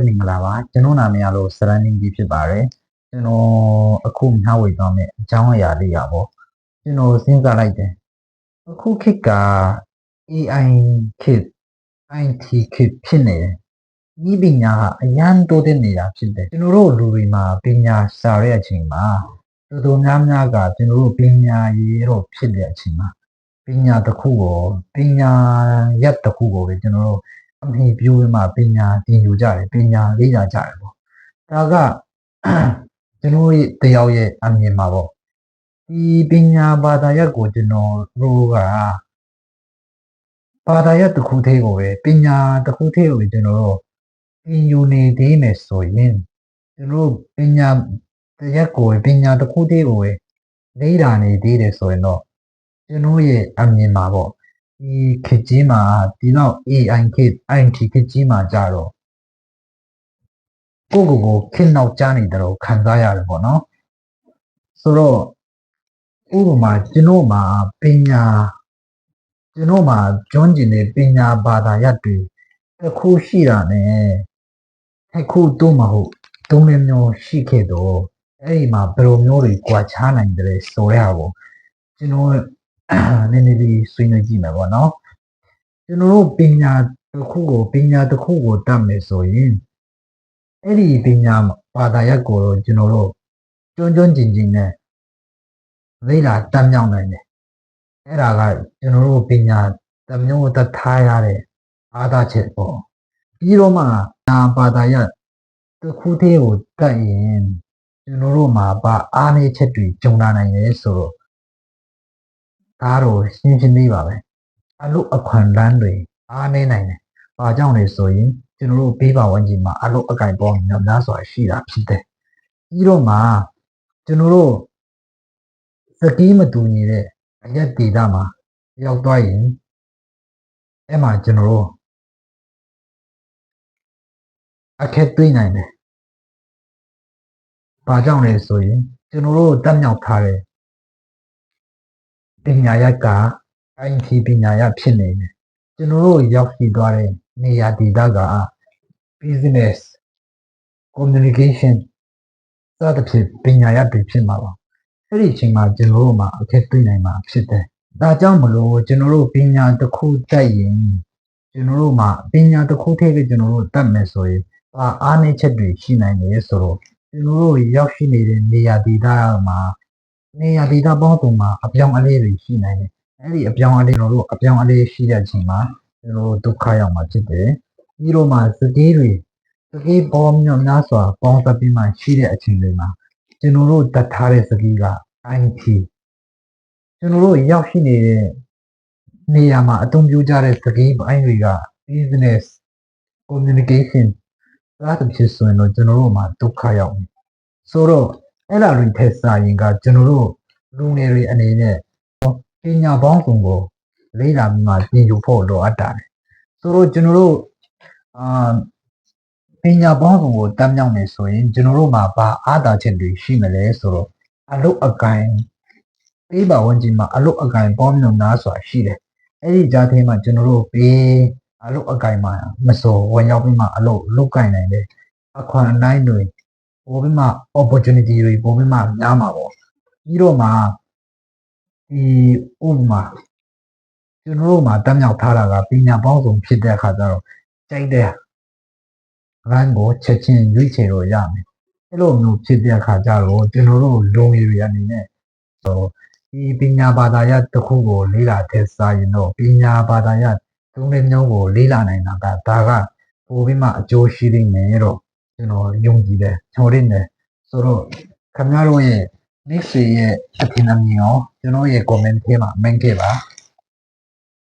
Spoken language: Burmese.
မင်္ဂလာပါကျွန်တော်နာမည်ကတော့စရန်နင်းကြီးဖြစ်ပါတယ်ကျွန်တော်အခုမျှဝေသွားမယ့်အကြောင်းအရာလေးပါပေါ့ကျွန်တော်စဉ်းစားလိုက်တယ်အခုခေတ်က AI ခေတ် IT ခေတ်ဖြစ်နေတယ်ဒီပညာကအရန်တိုးတက်နေတာဖြစ်တယ်ကျွန်တော်တို့လူတွေမှာပညာစာရတဲ့အချိန်မှာတော်တော်များများကကျွန်တော်တို့ပညာရေးတော့ဖြစ်တဲ့အချိန်မှာပညာတစ်ခုကိုပညာရပ်တစ်ခုကိုပဲကျွန်တော်တို့အမေပြိုးမှာပညာသင်ယူကြတယ်ပညာလေ့လာကြတယ်ပေါ့ဒါကကျွန်တော်ရဲ့တယောက်ရဲ့အမြင်မှာပေါ့ဒီပညာဘာသာရပ်ကိုကျွန်တော်တို့ကဘာသာရပ်တစ်ခုသေးကိုပဲပညာတစ်ခုသေးကိုကျွန်တော်တို့သင်ယူနေသေးမယ်ဆိုရင်ကျွန်တော်တို့ပညာတရားကိုပညာတစ်ခုသေးကိုပဲလေ့လာနေသေးတယ်ဆိုရင်တော့ကျွန်တော်ရဲ့အမြင်မှာပေါ့ဒီခေတ်ကြီးမှာဒီတော့ AI ခေတ် IT ခေတ်ကြီးမှာကြတော့ကိုခေတ်နောက်ကျနေတယ်လို့ခံစားရတယ်ပေါ့နော်ဆိုတော့ဥပမာကျွန်တော်မှာပညာကျွန်တော်မှာကျွမ်းကျင်တဲ့ပညာဘာသာရပ်တွေတစ်ခုရှိတာနဲ့တစ်ခုတော့မဟုတ်သုံးမျိုးရှိခဲ့တော့အဲ့ဒီမှာဘယ်လိုမျိုးတွေကြွားချနိုင်တယ်ဆိုရအောင်ကျွန်တော်နည်းနည်းလေးဆွေးနွေးကြည့်မယ်ပေါ့နော်ကျွန်တော်တို့ပညာတစ်ခုကိုတတ်မယ်ဆိုရင်အဲ့ဒီပညာဘာသာရပ်ကိုတော့ကျွန်တော်တို့ကျွမ်းကျင်နဲ့လေ့လာတတ်မြောက်နိုင်တယ်အဲ့ဒါကကျွန်တော်တို့ပညာတစ်မျိုးတထားရတဲ့အားသာချက်ပေါ့ပြီးတော့မှဘာသာရပ်တစ်ခုတည်းကိုတတ်ရင်ကျွန်တော်တို့မှာအားနည်းချက်တွေကြုံလာနိုင်တယ်ဆိုတော့ဒါတော့ရှင်းလေးပါပဲအလုပ်အခွင့်အလမ်းတွေအားနည်းနိုင်တယ်။ဘာကြောင့်လဲဆိုရင်ကျွန်တော်တို့ဘေးပါဝန်းကျင်မှာအလုပ်အကင်ပေါင်းများစွာရှိတာဖြစ်တယ်။ပြီးတော့မှကျွန်တော်တို့စကီးမတူညီတဲ့အရက်ဒေတာမှာရောက်သွားရင်အဲ့မှာကျွန်တော်တို့အခက်တွေ့နိုင်တယ်။ဘာကြောင့်လဲဆိုရင်ကျွန်တော်တို့တက်မြောက်ထားတဲ့ပညာရပ်က IT ပညာရပ်ဖြစ်နေတယ်ကျွန်တော်တို့ရောက်ရှိသွားတဲ့နေရာဒေသက business communication စသဖြင့်ပညာရပ်တွေဖြစ်မှာပါအဲ့ဒီအချိန်မှာကျွန်တော်တို့မှာအခက်တွေ့နိုင်မှာဖြစ်တယ်ဒါကြောင့်မလို့ကျွန်တော်တို့ပညာတစ်ခုတက်ရင်ကျွန်တော်တို့မှာပညာတစ်ခုထဲပဲကျွန်တော်တို့တက်မယ်ဆိုရင်အားနည်းချက်တွေရှိနိုင်တယ်ဆိုတော့ကျွန်တော်တို့ရောက်ရှိနေတဲ့နေရာဒေသမှာနေရာဒေသပေါင်းစုံမှာအပြောင်းအလဲတွေရှိနိုင်တယ်အဲ့ဒီအပြောင်းအလဲတို့အပြောင်းအလဲရှိတဲ့အချိန်မှာကျွန်တော်တို့ဒုက္ခရောက်မှာဖြစ်တယ်ပြီးတော့မှစကေးပေါင်းများစွာပေါင်းစပ်ပြီးမှရှိတဲ့အချိန်တွေမှာကျွန်တော်တို့တတ်ထားတဲ့စကေးက IT ကျွန်တော်တို့ရောက်ရှိနေတဲ့နေရာမှာအသုံးပြုကြတဲ့စကေးပိုင်းတွေက business communication စသဖြင့်ဆိုရင်တော့ကျွန်တော်တို့မှာဒုက္ခရောက်တယ်ဆိုတော့အဲ့ဒါတွေထက်စာရင်ကကျွန်တော်တို့လူငယ်တွေအနေနဲ့ပညာပေါင်းစုံကိုလေ့လာပြီးမှသင်ယူဖို့လိုအပ်တာတယ်ဆိုတော့ကျွန်တော်တို့ပညာပေါင်းစုံကိုတတ်မြောက်နေဆိုရင်ကျွန်တော်တို့မှာအားသာချက်တွေရှိမလဲဆိုတော့အလုပ်အကင်ပေးပါဝင်ကြီးမှာအလုပ်အကင်ပေါင်းများစွာရှိတယ်အဲ့ဒီကြားထဲမှာကျွန်တော်တို့အလုပ်အကင်မှာမစိုးဝင်ရောက်ပြီးမှအလုပ်လုပ်ကင်နိုင်တယ်အခွင့်အရေးတွေပိုပြီးမှ opportunity တွေပိုပြီးမှများမှာပေါ့ပြီးတော့မှဒီဥပမာကျွန်တော်တို့မှာတတ်မြောက်ထားတာကပညာပေါင်းစုံဖြစ်တဲ့အခါကျတော့ကြိုက်တဲ့လမ်းကိုချက်ချင်းရွေးချယ်လို့ရမယ်အဲ့လိုမျိုးဖြစ်တဲ့အခါကျတော့ကျွန်တော်တို့လူငယ်တွေအနေနဲ့ဆိုဒီပညာဘာသာရပ်တစ်ခုကိုလေ့လာတဲ့စာရင်တော့ပညာဘာသာရပ်သုံးမျိုးကိုလေ့လာနိုင်တာကဒါကပိုပြီးမှအကျိုးရှိနေမယ်တော့ကျွန်တော်ယုံကြည်တယ်ညှော်ရင်းတယ်ဆိုတော့ခင်ဗျားတို့ရဲ့နေ့စဉ်ရဲ့အထင်အမြင်ရောကျွန်တော်ရဲ့ comment ထဲမှာ main ခဲ့ပါ